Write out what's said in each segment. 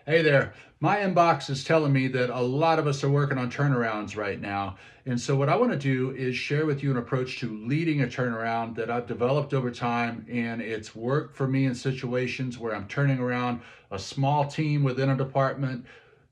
Hey there. My inbox is telling me that a lot of us are working on turnarounds right now. And so, what I want to do is share with you an approach to leading a turnaround that I've developed over time. And it's worked for me in situations where I'm turning around a small team within a department,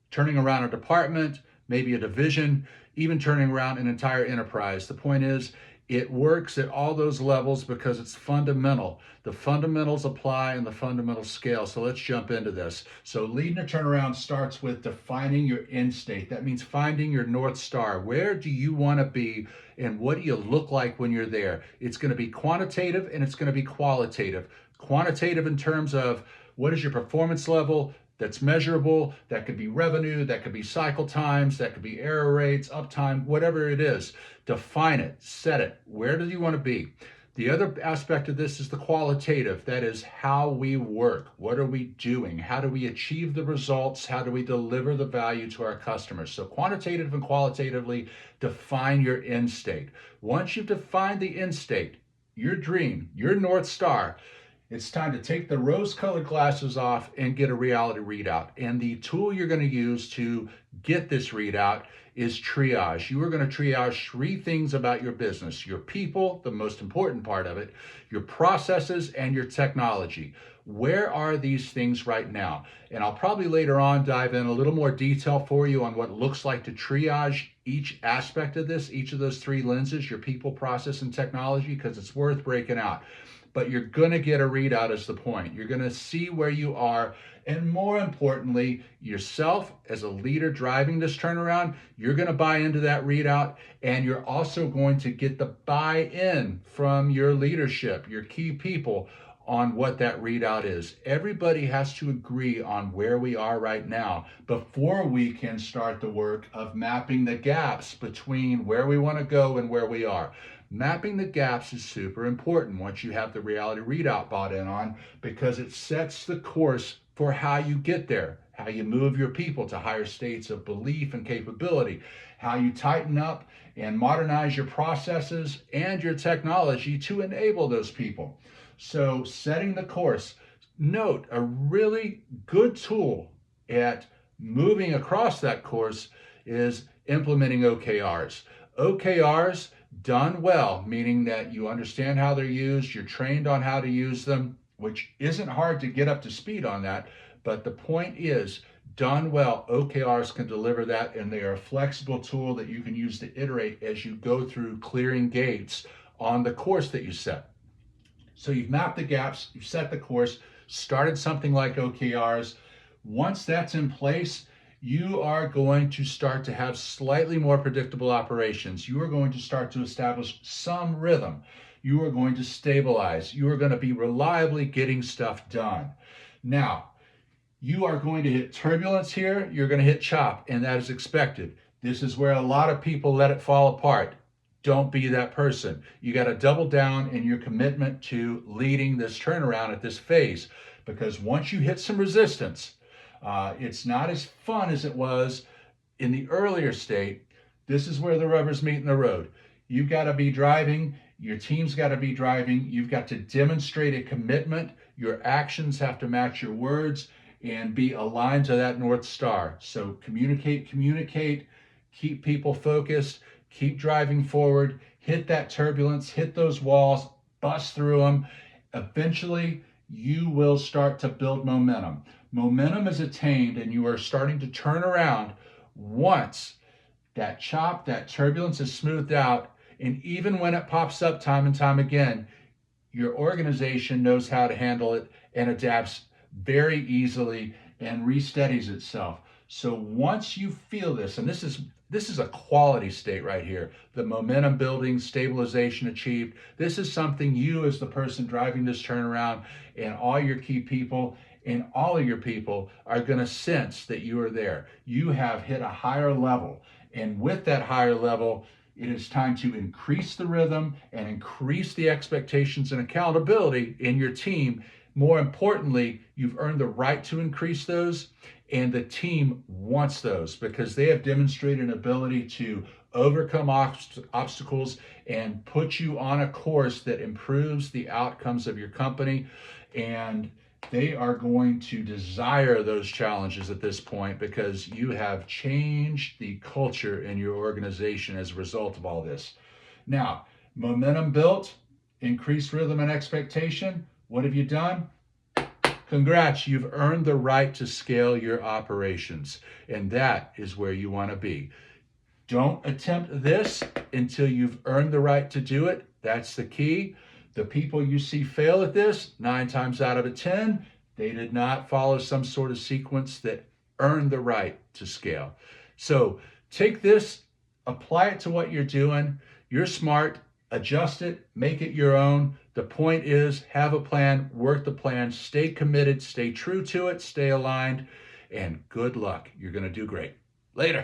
turning around a department, maybe a division, even turning around an entire enterprise. The point is, it works at all those levels because it's fundamental. The fundamentals apply and the fundamentals scale. So let's jump into this. So leading a turnaround starts with defining your end state. That means finding your North Star. Where do you want to be and what do you look like when you're there? It's going to be quantitative and it's going to be qualitative. Quantitative in terms of what is your performance level, that's measurable. That could be revenue, that could be cycle times, that could be error rates, uptime, whatever it is. Define it, set it. Where do you want to be? The other aspect of this is the qualitative. That is how we work. What are we doing? How do we achieve the results? How do we deliver the value to our customers? So quantitative and qualitatively define your end state. Once you've defined the end state, your dream, your North Star, it's time to take the rose colored glasses off and get a reality readout. And the tool you're going to use to get this readout is triage. You are going to triage three things about your business: your people, the most important part of it, your processes, and your technology. Where are these things right now? And I'll probably later on dive in a little more detail for you on what it looks like to triage each aspect of this, each of those three lenses, your people, process, and technology, because it's worth breaking out. But you're going to get a readout is the point. You're going to see where you are. And more importantly, yourself as a leader driving this turnaround, you're going to buy into that readout. And you're also going to get the buy-in from your leadership, your key people, on what that readout is. Everybody has to agree on where we are right now before we can start the work of mapping the gaps between where we want to go and where we are. Mapping the gaps is super important once you have the reality readout bought in on, because it sets the course for how you get there, how you move your people to higher states of belief and capability, how you tighten up and modernize your processes and your technology to enable those people. So setting the course. Note, a really good tool at moving across that course is implementing OKRs. OKRs done well, meaning that you understand how they're used, you're trained on how to use them, which isn't hard to get up to speed on that. But the point is, done well, OKRs can deliver that, and they are a flexible tool that you can use to iterate as you go through clearing gates on the course that you set. So you've mapped the gaps, you've set the course, started something like OKRs. Once that's in place, you are going to start to have slightly more predictable operations. You are going to start to establish some rhythm. You are going to stabilize. You are going to be reliably getting stuff done. Now, you are going to hit turbulence here. You're going to hit chop, and that is expected. This is where a lot of people let it fall apart. Don't be that person. You got to double down in your commitment to leading this turnaround at this phase, because once you hit some resistance, it's not as fun as it was in the earlier state. This is where the rubber's meeting the road. You've got to be driving. Your team's got to be driving. You've got to demonstrate a commitment. Your actions have to match your words and be aligned to that North Star. So communicate, keep people focused, keep driving forward, hit that turbulence, hit those walls, bust through them. Eventually, you will start to build momentum. Momentum is attained and you are starting to turn around once that chop, that turbulence is smoothed out. And even when it pops up time and time again, your organization knows how to handle it and adapts very easily and re-steadies itself. So once you feel this, and this is a quality state right here, the momentum building, stabilization achieved. This is something you, as the person driving this turnaround, and all your key people and all of your people are going to sense that you are there. You have hit a higher level. And with that higher level, it is time to increase the rhythm and increase the expectations and accountability in your team. More importantly, you've earned the right to increase those, and the team wants those because they have demonstrated an ability to overcome obstacles and put you on a course that improves the outcomes of your company. And they are going to desire those challenges at this point because you have changed the culture in your organization as a result of all this. Now, momentum built, increased rhythm and expectation. What have you done? Congrats, you've earned the right to scale your operations, and that is where you want to be. Don't attempt this until you've earned the right to do it. That's the key. The people you see fail at this, 9 times out of 10, they did not follow some sort of sequence that earned the right to scale. So take this, apply it to what you're doing. You're smart, adjust it, make it your own. The point is, have a plan, work the plan, stay committed, stay true to it, stay aligned, and good luck. You're going to do great. Later.